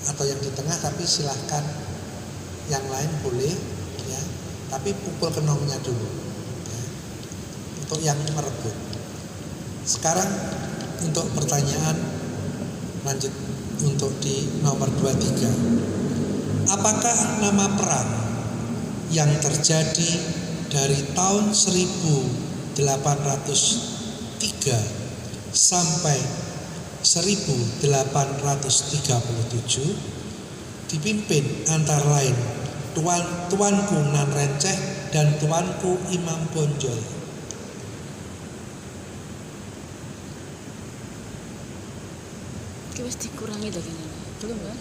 atau yang di tengah, tapi silahkan yang lain boleh ya, tapi pukul kenongnya dulu ya, untuk yang merebut. Sekarang untuk pertanyaan lanjut untuk di nomor 23. Apakah nama perang yang terjadi dari tahun 1803 sampai 1837 dipimpin antara lain Tuanku Nan Renceh dan Tuanku Imam Bonjol? Wis dikurangi lagi belum kan?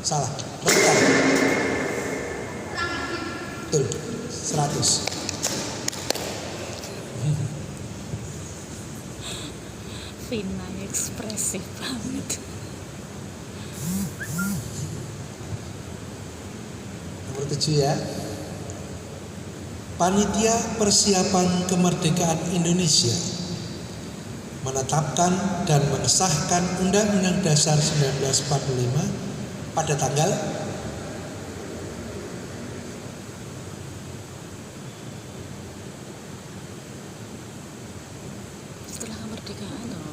Salah, betul. Betul, 100. Vina ekspresif banget. Nomor 7 ya. Panitia Persiapan Kemerdekaan Indonesia menetapkan dan mengesahkan Undang-Undang Dasar 1945 pada tanggal Setelah kemerdekaan loh.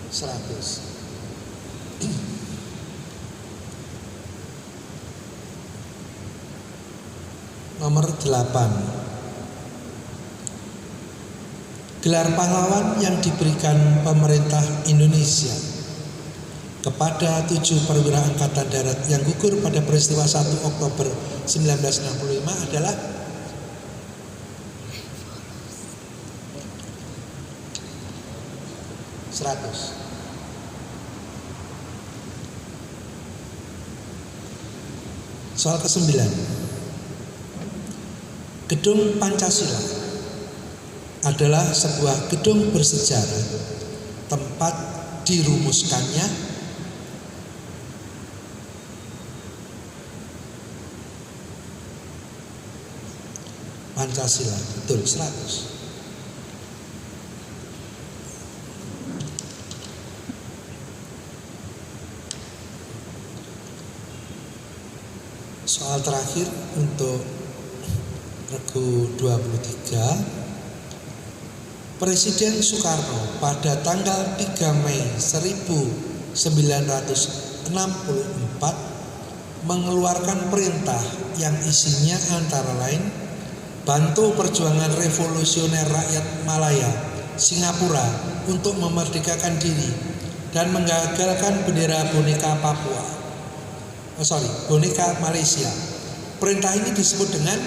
Seratus. Nomor 8. Gelar pahlawan yang diberikan pemerintah Indonesia kepada 7 perwira angkatan darat yang gugur pada peristiwa 1 Oktober 1965 adalah Seratus. Soal ke-9. Gedung Pancasila adalah sebuah gedung bersejarah, tempat dirumuskannya Pancasila. Betul, 100. Soal terakhir untuk regu 23. Presiden Soekarno pada tanggal 3 Mei 1964 mengeluarkan perintah yang isinya antara lain bantu perjuangan revolusioner rakyat Malaya, Singapura untuk memerdekakan diri dan menggagalkan bendera boneka boneka Malaysia. Perintah ini disebut dengan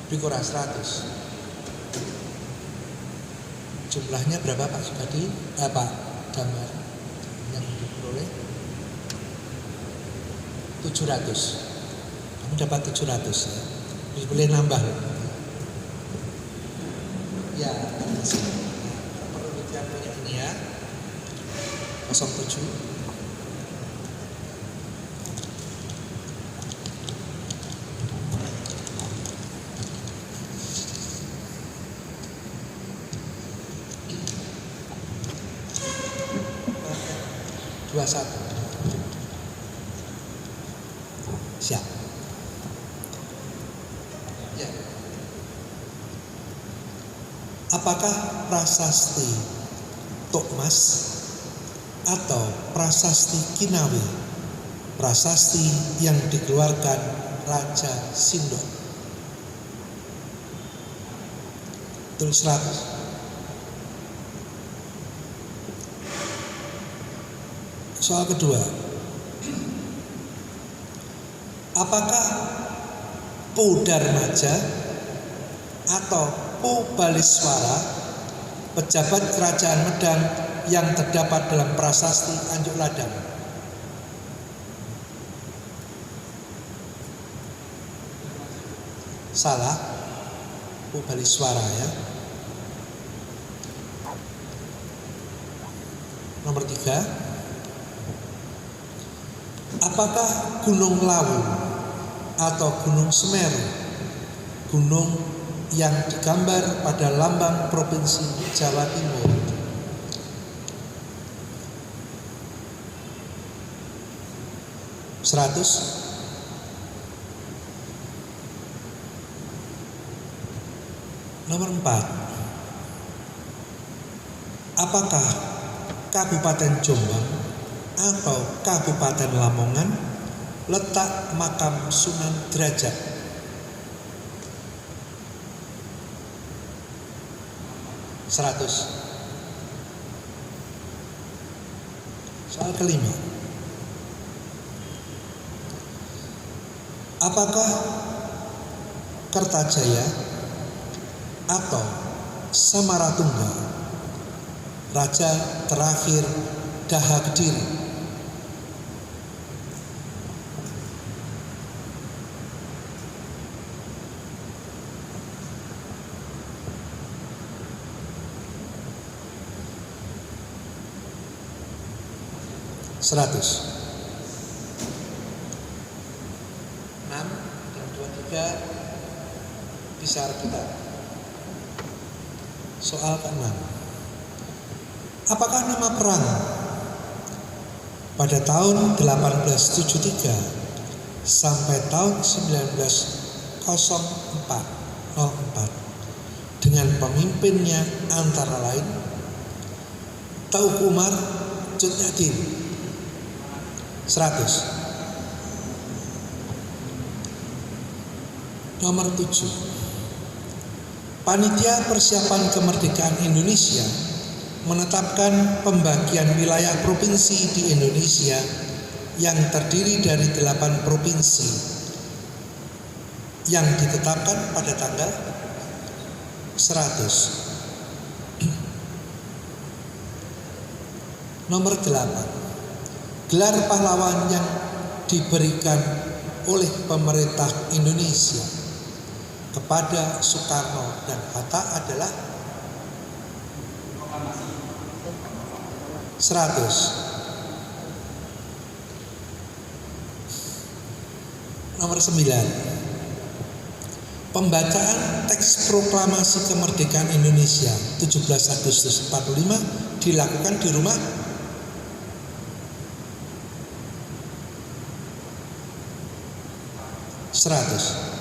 Bikora 100. Jumlahnya berapa Pak Sukadi? Pak Damar yang diperoleh 700. Kamu dapat 700 ya. Boleh nambah. Ya, perlu dicapai ini ya. 07. Satu. Siap. Ya. Apakah prasasti Tokmas atau prasasti Kinawi, prasasti yang dikeluarkan Raja Sindok? Tulis 100. Soal kedua, apakah Pu Darmaja atau Pu Baliswara, pejabat kerajaan Medang yang terdapat dalam prasasti Anjuk Ladang? Salah. Balik suara ya. Nomor 3. Apakah Gunung Lawu atau Gunung Semeru gunung yang digambar pada lambang Provinsi Jawa Timur? Seratus. Nomor 4. Apakah Kabupaten Jombang atau Kabupaten Lamongan letak makam Sunan Derajat? Seratus. Soal kelima. Apakah Kertajaya atau Samaratungga raja terakhir Daha Kediri? Seratus. 6 dan 23 bisa rebutan. Soal ke-6. Apakah nama perang pada tahun 1873 sampai tahun 1904 dengan pemimpinnya antara lain Tauku Umar, Cut Nyatin? 100. Nomor 7. Panitia Persiapan Kemerdekaan Indonesia menetapkan pembagian wilayah provinsi di Indonesia yang terdiri dari 8 provinsi yang ditetapkan pada tanggal 100. Nomor 8. Gelar pahlawan yang diberikan oleh pemerintah Indonesia kepada Soekarno dan Hatta adalah 100. Nomor 9. Pembacaan teks proklamasi kemerdekaan Indonesia 17 Agustus 45 dilakukan di rumah (100).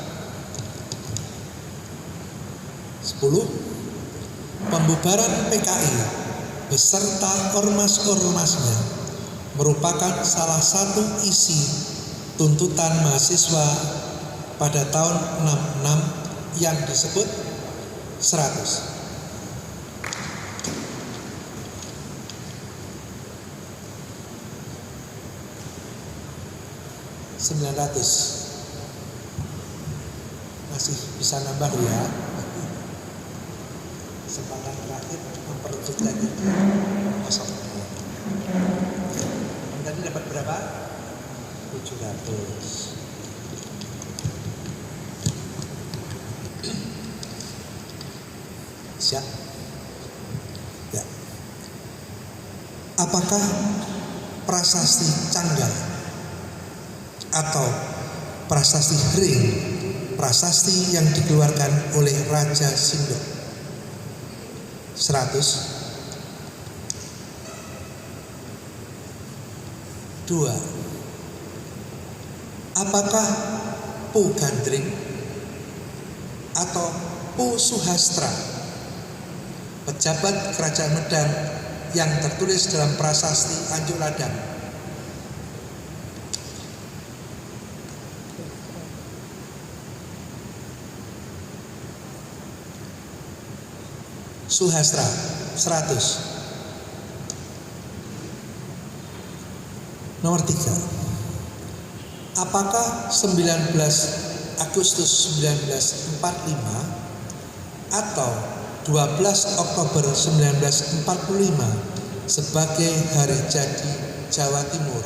10. Pembubaran PKI beserta ormas-ormasnya merupakan salah satu isi tuntutan mahasiswa pada tahun 66 yang disebut 100. 900. Masih bisa nambah ya. Kesempatan terakhir memperlukan lagi kosong. Tadi dapat berapa? 700. Siap? Ya. Apakah prasasti Canggal atau prasasti Hring prasasti yang dikeluarkan oleh Raja Sindok? 100. 2. Apakah Pu Gandring atau Pu Suhastra pejabat kerajaan Medan yang tertulis dalam prasasti Anjuk Ladang? Suhastra. 100. Nomor 3. Apakah 19 Agustus 1945 atau 12 Oktober 1945 sebagai hari jadi Jawa Timur?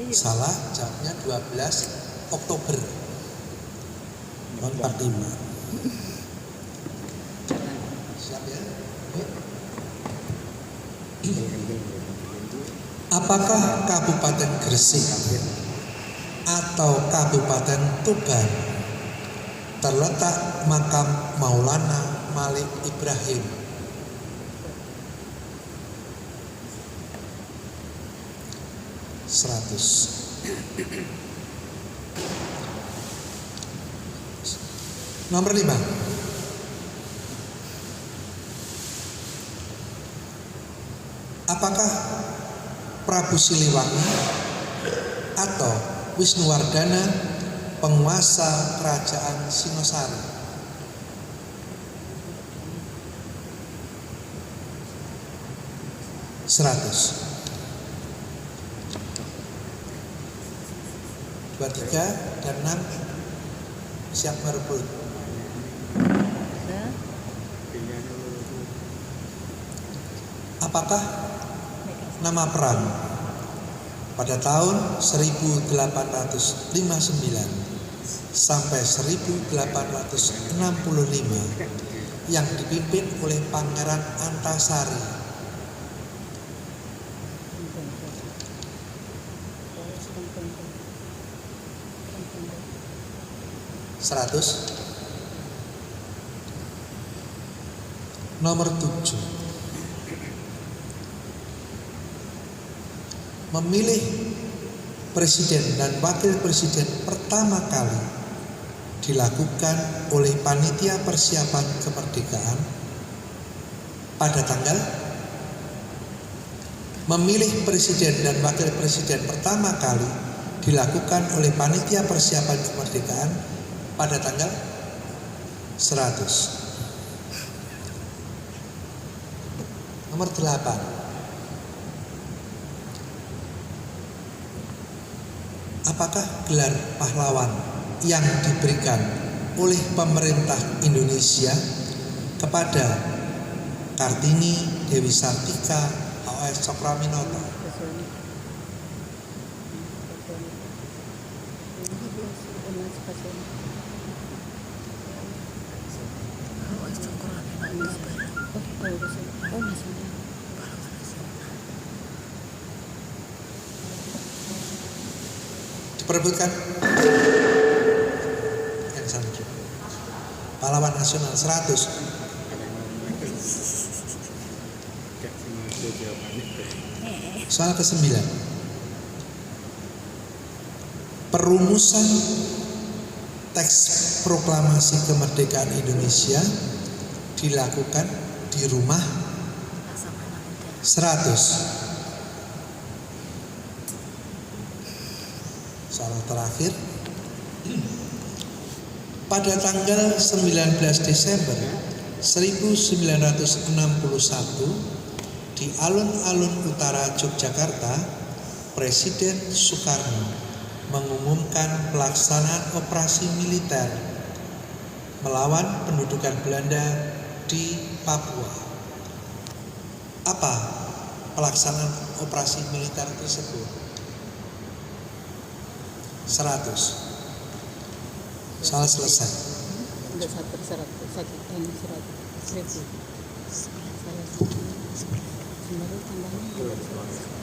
Salah, jawabnya 12 Oktober tahun 45. Siap ya? Apakah Kabupaten Gresik atau Kabupaten Tuban terletak makam Maulana Malik Ibrahim? Nomor 5. Apakah Prabu Siliwangi atau Wisnuwardana penguasa kerajaan Singosari? Dua, 3, dan 6 siap merebut. Apakah nama perang pada tahun 1859 sampai 1865 yang dipimpin oleh Pangeran Antasari? Nomor 7. Memilih presiden dan wakil presiden pertama kali dilakukan oleh panitia persiapan kemerdekaan pada tanggal. Memilih presiden dan wakil presiden pertama kali dilakukan oleh panitia persiapan kemerdekaan pada tanggal 100. Nomor 8. Apakah gelar pahlawan yang diberikan oleh pemerintah Indonesia kepada Kartini Dewi Sartika A.O.S. Cokroaminoto? Diperebutkan yang sama. Pahlawan nasional 100. Soal ke-9. Perumusan teks proklamasi kemerdekaan Indonesia dilakukan di rumah 100. Soal terakhir, pada tanggal 19 Desember 1961 di alun-alun utara Yogyakarta, Presiden Soekarno mengumumkan pelaksanaan operasi militer melawan pendudukan Belanda di Papua. Apa pelaksanaan operasi militer tersebut? 100. Salah selesai. Enggak 100. Seribu. Salah 9 tambahnya 200.